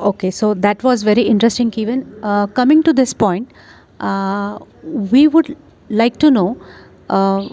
Okay, so that was very interesting, Keyvan. Coming to this point, we would like to know uh,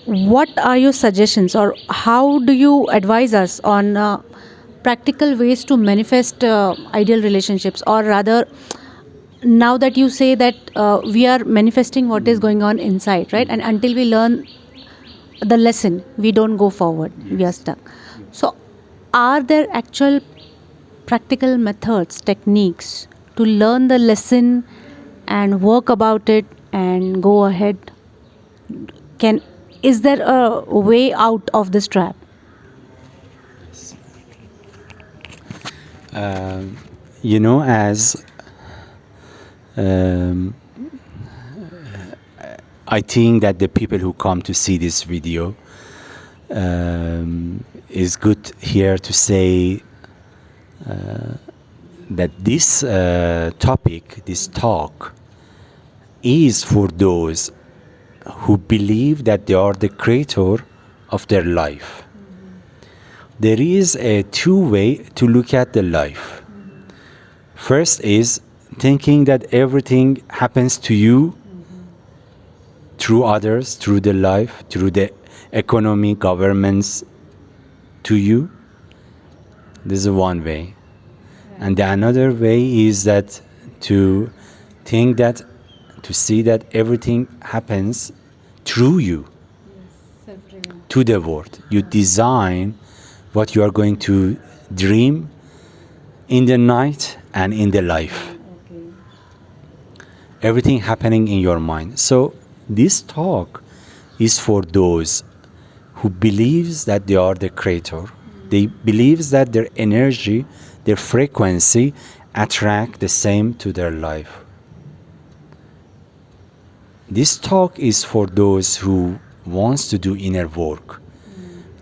what are your suggestions, or how do you advise us on practical ways to manifest ideal relationships, or rather, now that you say that we are manifesting what is going on inside, right? And until we learn the lesson, we don't go forward, we are stuck. So, are there actual practical methods, techniques to learn the lesson and work about it and go ahead? Can Is there a way out of this trap? Um, as um, I think that the people who come to see this video is good here to say that this topic, this talk, is for those who believe that they are the creator of their life. There is a two way to look at the life. First is thinking that everything happens to you through others, through the life, through the economy, governments, to you. This is one way. And the another way is that to think that, to see that everything happens through you, to the world. You design what you are going to dream in the night and in the life. Everything happening in your mind. So this talk is for those who believes that they are the creator. They believes that their energy, their frequency attract the same to their life. This talk is for those who wants to do inner work.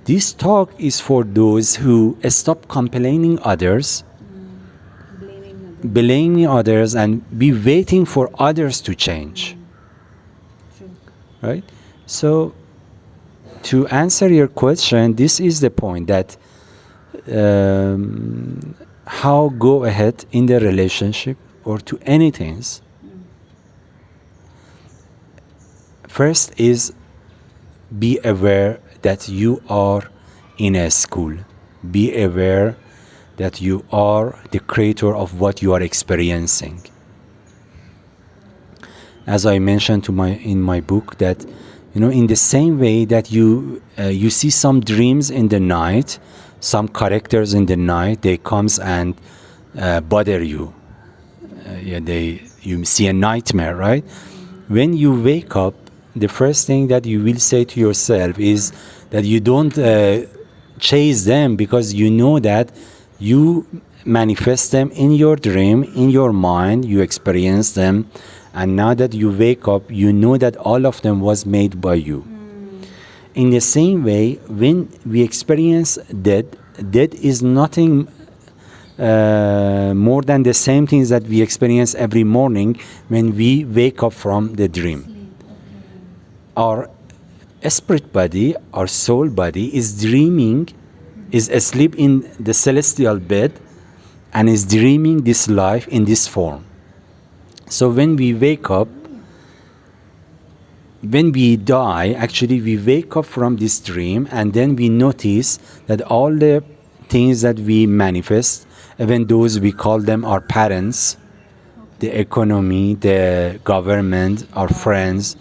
This talk is for those who stop complaining others, blaming others, and be waiting for others to change. Right? So, to answer your question, this is the point that how go ahead in the relationship or to anything. First is be aware that you are in a school. Be aware that you are the creator of what you are experiencing. As I mentioned in my book, that in the same way that you see some dreams in the night, some characters in the night, they comes and bother you. You see a nightmare, right? When you wake up, the first thing that you will say to yourself is that you don't chase them, because you know that you manifest them in your dream, in your mind, you experience them, and now that you wake up, you know that all of them was made by you. In the same way, when we experience death is nothing more than the same things that we experience every morning when we wake up from the dream. Our spirit body, our soul body is dreaming, is asleep in the celestial bed, and is dreaming this life in this form. So when we wake up, when we die, actually we wake up from this dream, and then we notice that all the things that we manifest, even those we call them our parents, the economy, the government, our friends,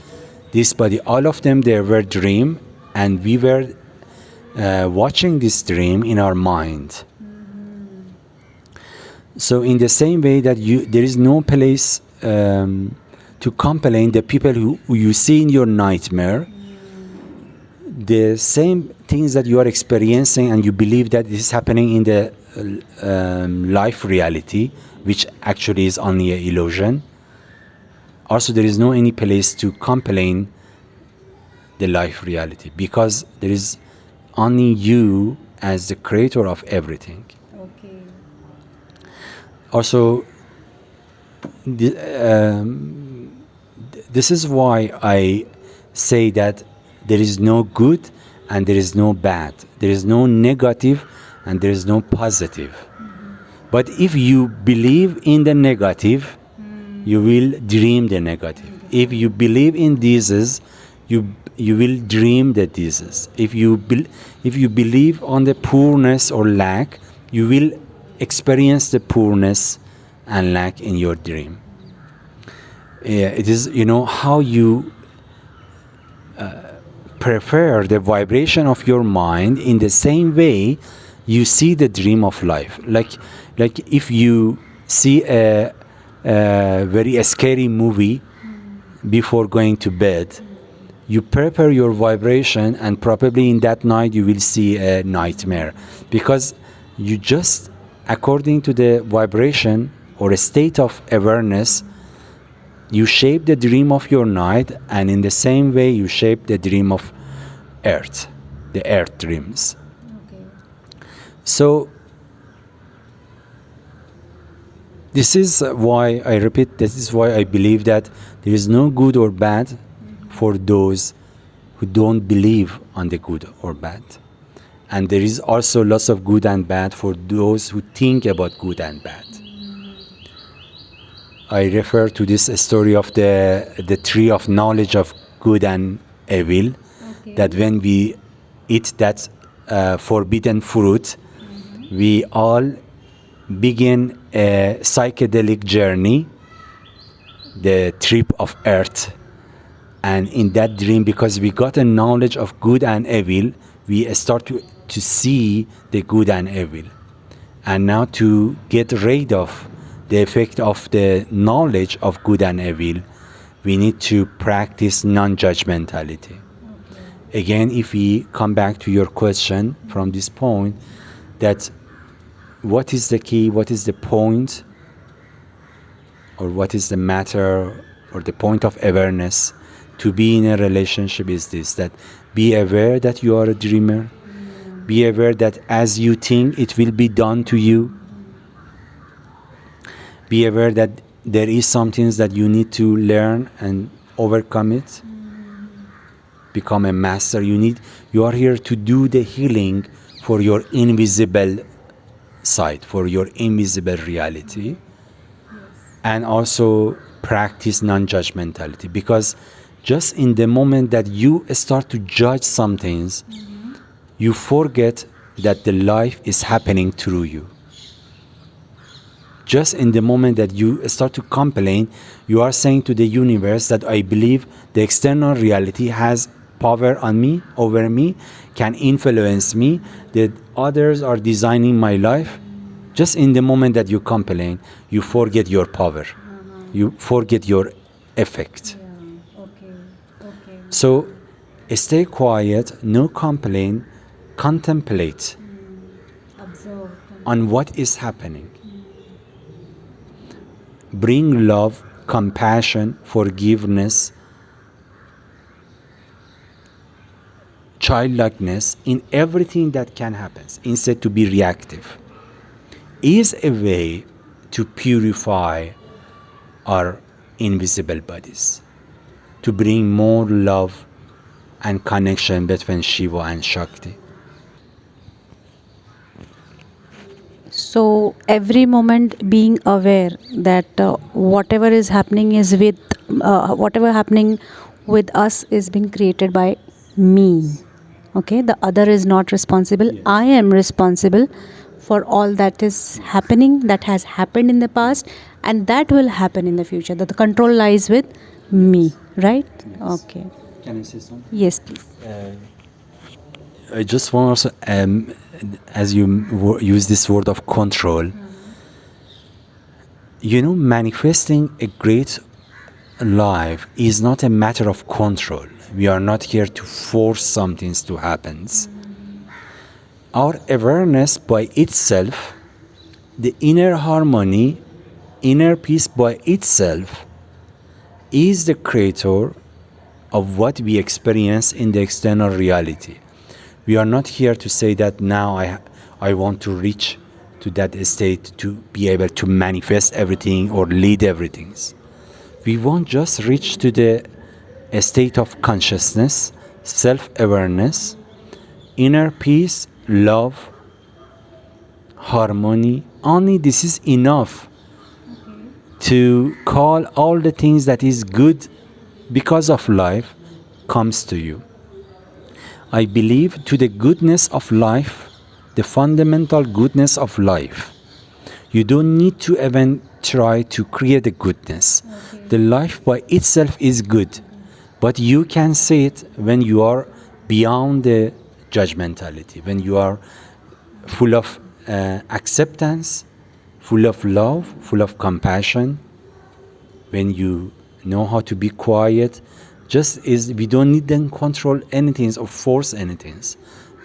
this body, all of them, they were dream, and we were watching this dream in our mind. So in the same way that there is no place to complain the people who you see in your nightmare, the same things that you are experiencing and you believe that this is happening in the life reality, which actually is only an illusion. Also, there is no any place to complain the life reality, because there is only you as the creator of everything. Okay. Also, this is why I say that there is no good and there is no bad. There is no negative and there is no positive. But if you believe in the negative, you will dream the negative. If you believe in disease, you will dream the disease. If you believe on the poorness or lack, you will experience the poorness and lack in your dream. It is, how you prepare the vibration of your mind. In the same way you see the dream of life, like if you see a very scary movie before going to bed, you prepare your vibration, and probably in that night you will see a nightmare, because you just, according to the vibration or a state of awareness, you shape the dream of your night, and in the same way you shape the dream of earth, the earth dreams. Okay. So this is why I repeat, this is why I believe that there is no good or bad for those who don't believe on the good or bad. And there is also lots of good and bad for those who think about good and bad. I refer to this story of the tree of knowledge of good and evil, that when we eat that forbidden fruit, we all begin a psychedelic journey, the trip of earth. And in that dream, because we got a knowledge of good and evil, we start to see the good and evil. And now to get rid of the effect of the knowledge of good and evil, we need to practice non-judgmentality. Again, if we come back to your question from this point, that what is the key, what is the point, or what is the matter, or the point of awareness to be in a relationship is this, that be aware that you are a dreamer, be aware that as you think it will be done to you, be aware that there is some things that you need to learn and overcome it, become a master. You are here to do the healing for your invisible side, for your invisible reality. And also practice non-judgmentality, because just in the moment that you start to judge some things, you forget that the life is happening through you. Just in the moment that you start to complain, you are saying to the universe that I believe the external reality has power on me, over me, can influence me, that others are designing my life. Just in the moment that you complain, you forget your power. You forget your effect. So stay quiet, no complain, contemplate on what is happening. Bring love, compassion, forgiveness, childlikeness in everything that can happen, instead to be reactive, is a way to purify our invisible bodies, to bring more love and connection between Shiva and Shakti. So every moment being aware that whatever is happening is with whatever happening with us is being created by me. Okay, the other is not responsible. Yes. I am responsible for all that is happening, that has happened in the past, and that will happen in the future. That the control lies with me, right? Yes. Okay. Can I say something? Yes, please. I just want also, as you use this word of control, manifesting a great life is not a matter of control. We are not here to force some things to happen. Our awareness by itself, the inner harmony, inner peace by itself, is the creator of what we experience in the external reality. We are not here to say that now I want to reach to that state to be able to manifest everything or lead everything. We won't just reach to the state of consciousness, self-awareness, inner peace, love, harmony, only this is enough to call all the things that is good because of life comes to you. I believe to the goodness of life, the fundamental goodness of life. You don't need to even try to create a goodness. The life by itself is good, but you can see it when you are beyond the judgmentality, when you are full of acceptance, full of love, full of compassion, when you know how to be quiet. Just is we don't need to control anything or force anything.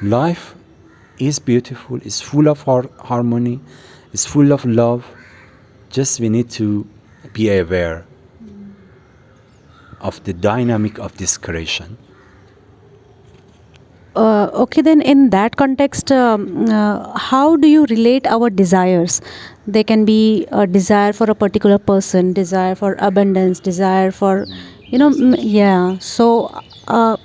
Life is beautiful, it's full of harmony, it's full of love. Just we need to be aware of the dynamic of this creation. Okay, then in that context, how do you relate our desires? They can be a desire for a particular person, desire for abundance, desire for, yeah. So, on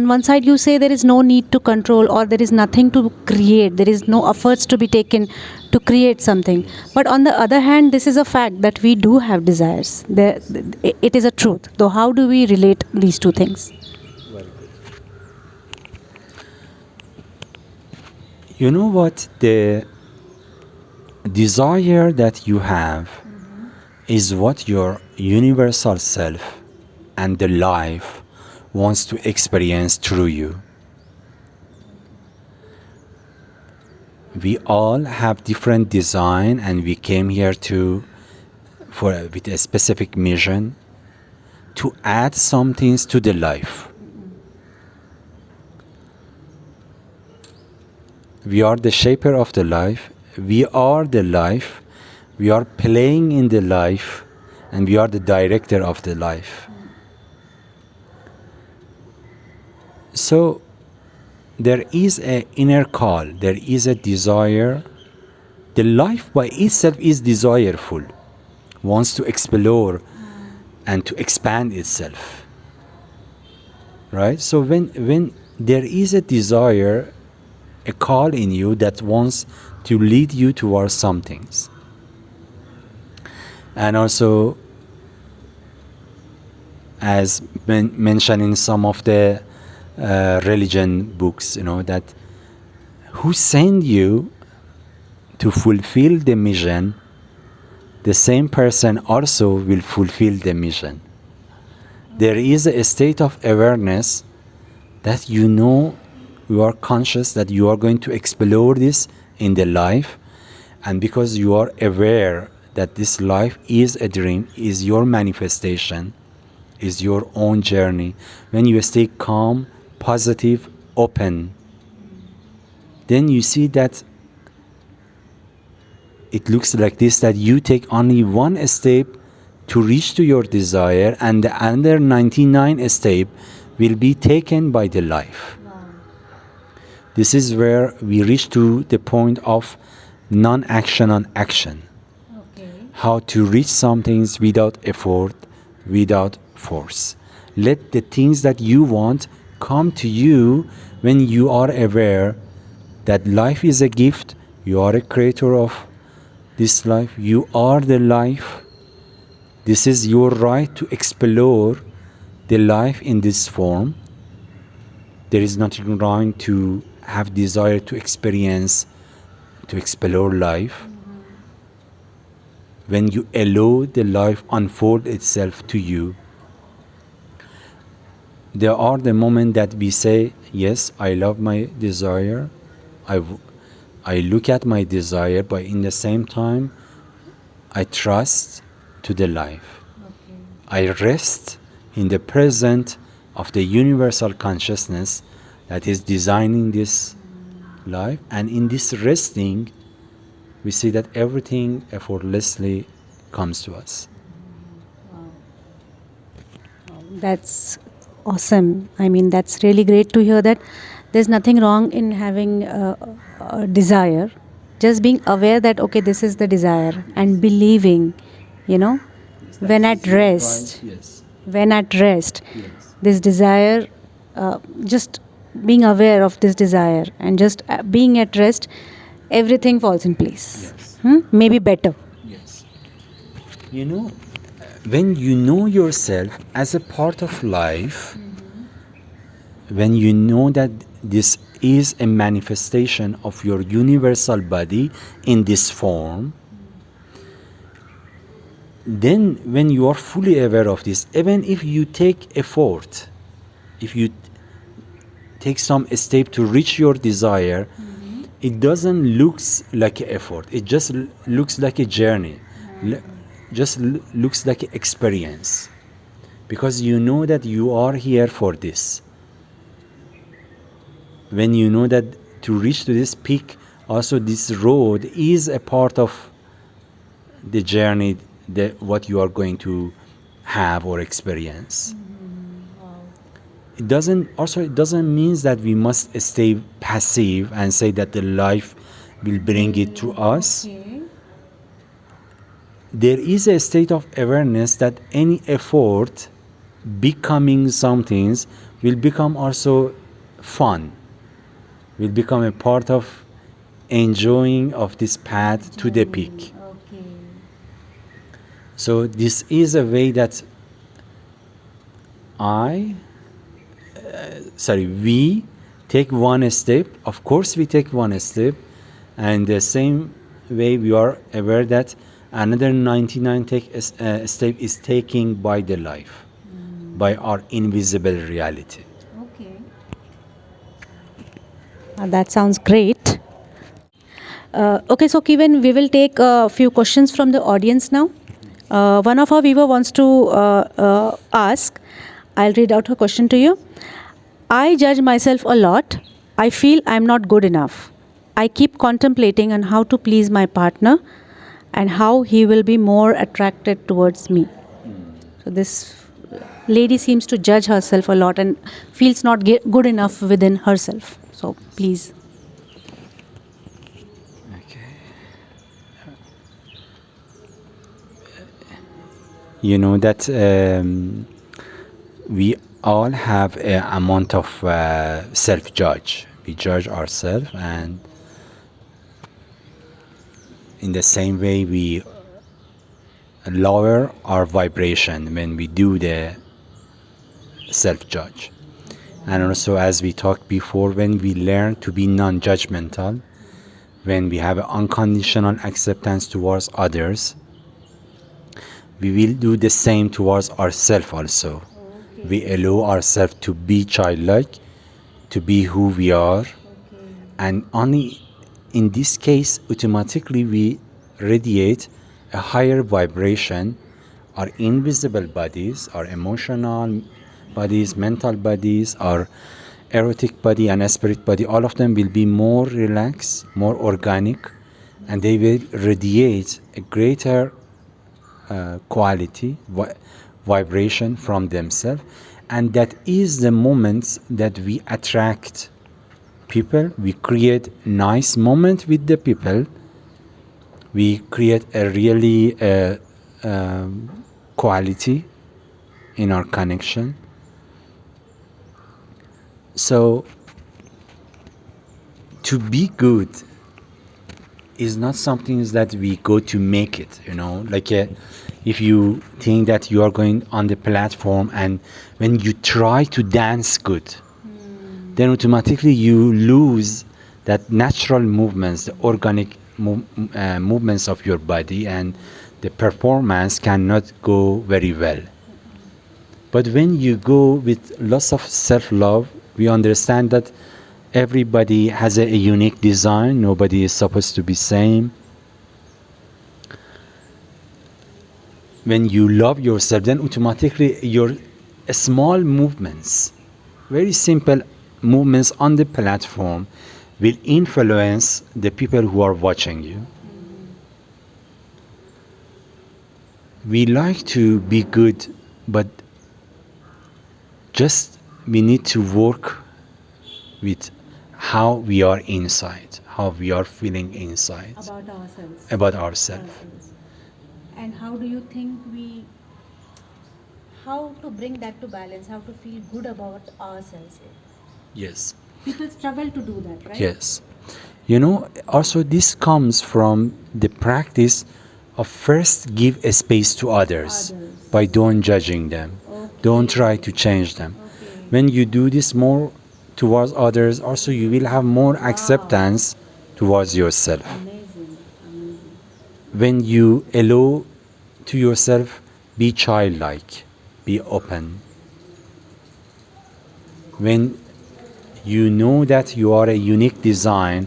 one side, you say there is no need to control, or there is nothing to create, there is no efforts to be taken to create something. But on the other hand, this is a fact that we do have desires. It is a truth. So, how do we relate these two things? You know what? The desire that you have is what your universal self and the life wants to experience through you. We all have different design, and we came here with a specific mission to add some things to the life. We are the shaper of the life. We are the life. We are playing in the life, and we are the director of the life. So there is an inner call. There is a desire. The life by itself is desireful, wants to explore and to expand itself. Right? So when there is a desire, a call in you that wants to lead you towards some things. And also, as mentioned in some of the religion books, that who send you to fulfill the mission, the same person also will fulfill the mission. There is a state of awareness that you are conscious that you are going to explore this in the life, and because you are aware that this life is a dream, is your manifestation, is your own journey, when you stay calm, positive, open, then you see that it looks like this, that you take only one step to reach to your desire, and the other 99 step will be taken by the life. This is where we reach to the point of non-action on action. Okay. How to reach some things without effort, without force. Let the things that you want come to you when you are aware that life is a gift. You are a creator of this life. You are the life. This is your right to explore the life in this form. There is nothing wrong to have desire to experience, to explore life. When you allow the life unfold itself to you, there are the moments that we say, yes, I love my desire. I look at my desire, but in the same time, I trust to the life. Okay. I rest in the presence of the universal consciousness that is designing this life, and in this resting, we see that everything effortlessly comes to us. That's awesome. I mean, that's really great to hear that there's nothing wrong in having a desire. Just being aware that, okay, this is the desire, and believing, when at rest, yes. When at rest, Yes. this desire, just being aware of this desire and just being at rest, everything falls in place. Yes. Maybe better. Yes. You know, when you know yourself as a part of life, when you know that this is a manifestation of your universal body in this form, then when you are fully aware of this, even if you take effort, if you take some step to reach your desire, it doesn't looks like an effort. It just looks like a journey. Just looks like an experience. Because you know that you are here for this. When you know that to reach to this peak, also this road is a part of the journey, that what you are going to have or experience. It doesn't mean that we must stay passive and say that the life will bring it to us. There is a state of awareness that any effort becoming some things will become also fun, will become a part of enjoying of this path to the peak. So this is a way that we take one step. Of course we take one step, and the same way we are aware that another 99 step is taken by the life, by our invisible reality. That sounds great. Okay, so Keyvan, we will take a few questions from the audience now. One of our viewer wants to ask. I'll read out her question to you. I judge myself a lot. I feel I'm not good enough. I keep contemplating on how to please my partner and how he will be more attracted towards me. So this lady seems to judge herself a lot and feels not good enough within herself. So please. Okay. You know that we all have an amount of self-judge. We judge ourselves, and in the same way we lower our vibration when we do the self-judge. And also, as we talked before, when we learn to be non-judgmental, when we have unconditional acceptance towards others, we will do the same towards ourselves also. We allow ourselves to be childlike, to be who we are, and only in this case, automatically we radiate a higher vibration. Our invisible bodies, our emotional bodies, mental bodies, our erotic body and spirit body, all of them will be more relaxed, more organic, and they will radiate a greater quality, vibration from themselves. And that is the moments that we attract people. We create nice moment with the people. We create a really quality in our connection. So to be good is not something that we go to make it, like if you think that you are going on the platform and when you try to dance good, then automatically you lose that natural movements, the organic movements of your body, and the performance cannot go very well. But when you go with lots of self-love, we understand that everybody has a unique design. Nobody is supposed to be same. When you love yourself, then automatically your small movements, very simple movements on the platform, will influence the people who are watching you. We like to be good, but just we need to work with how we are inside, how we are feeling inside about ourselves. And how do you think how to bring that to balance, how to feel good about ourselves? Yes. People struggle to do that, right? Yes. Also this comes from the practice of first give a space to others by don't judging them. Don't try to change them. When you do this more towards others, also you will have more acceptance towards yourself. When you allow to yourself, be childlike, be open. When you know that you are a unique design,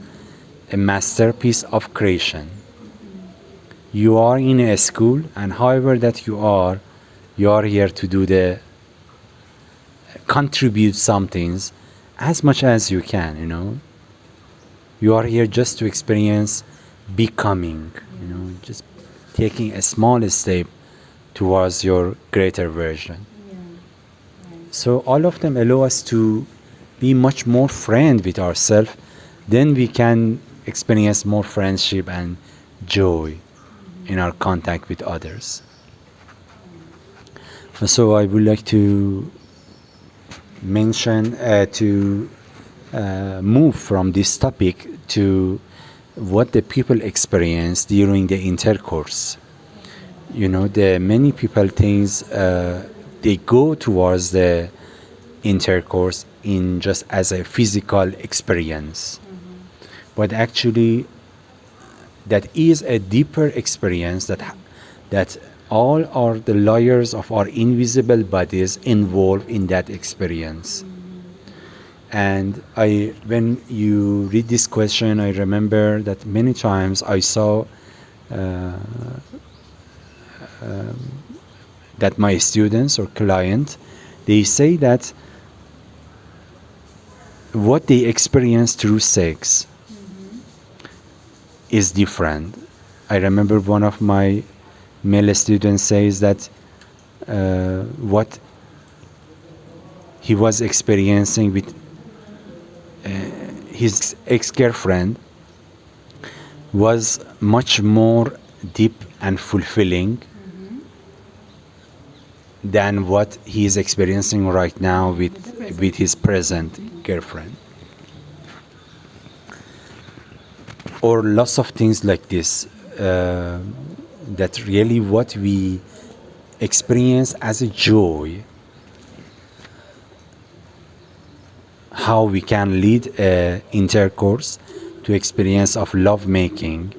a masterpiece of creation. You are in a school, and however that you are here to do the contribute some things as much as you can. You are here just to experience becoming, just taking a small step towards your greater version. So all of them allow us to be much more friend with ourselves. Then we can experience more friendship and joy in our contact with others. So I would like to mention to move from this topic to what the people experience during the intercourse. The many people think they go towards the intercourse in just as a physical experience, but actually that is a deeper experience that all are the layers of our invisible bodies involved in that experience. And when you read this question, I remember that many times I saw that my students or client, they say that what they experience through sex is different. I remember one of my male students says that what he was experiencing with his ex-girlfriend was much more deep and fulfilling than what he is experiencing right now with his present girlfriend. Or lots of things like this, that really what we experience as a joy, how we can lead intercourse to experience of love making,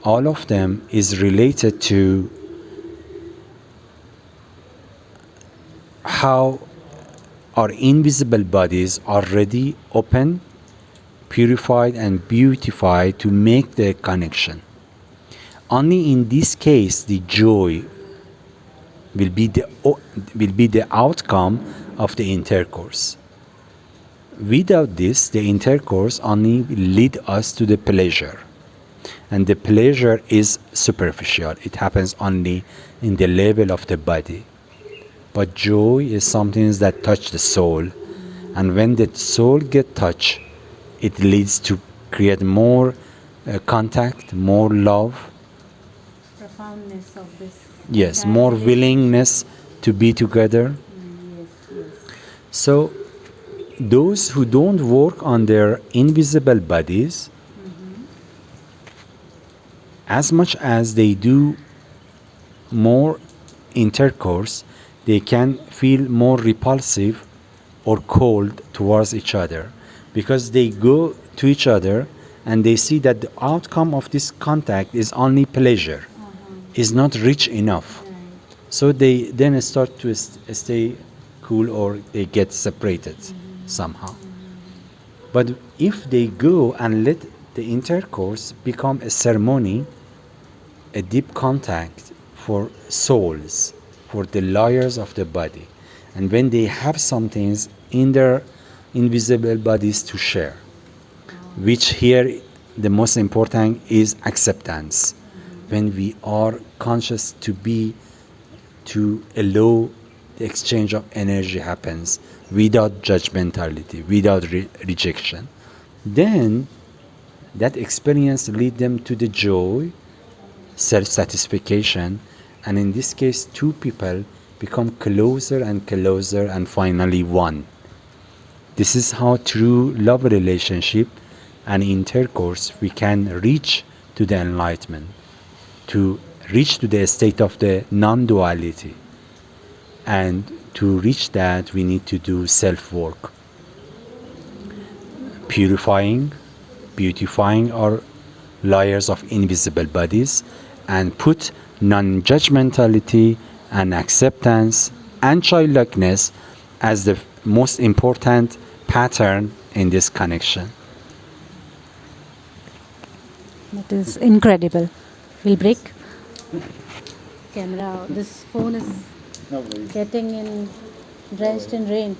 all of them is related to how our invisible bodies are already open, purified and beautified to make the connection. Only in this case the joy will be the outcome of the intercourse. Without this, the intercourse only lead us to the pleasure, and the pleasure is superficial. It happens only in the level of the body. But joy is something that touch the soul, and when the soul get touched, it leads to create more contact, more love, Profoundness of this. yes, more willingness to be together. So those who don't work on their invisible bodies, as much as they do more intercourse, they can feel more repulsive or cold towards each other, because they go to each other and they see that the outcome of this contact is only pleasure, is not rich enough. So they then start to stay cool, or they get separated somehow. But if they go and let the intercourse become a ceremony, a deep contact for souls, for the layers of the body, and when they have some things in their invisible bodies to share, which here the most important is acceptance. When we are conscious to allow the exchange of energy happens without judgmentality, without rejection, then that experience lead them to the joy, self-satisfaction, and in this case two people become closer and closer and finally one. This is how true love relationship and intercourse, we can reach to the enlightenment, to reach to the state of the non-duality. And to reach that, we need to do self-work, purifying, beautifying our layers of invisible bodies, and put non-judgmentality and acceptance and childlikeness as the most important pattern in this connection. That is incredible. We'll break. Camera. This phone is getting in drenched in rain.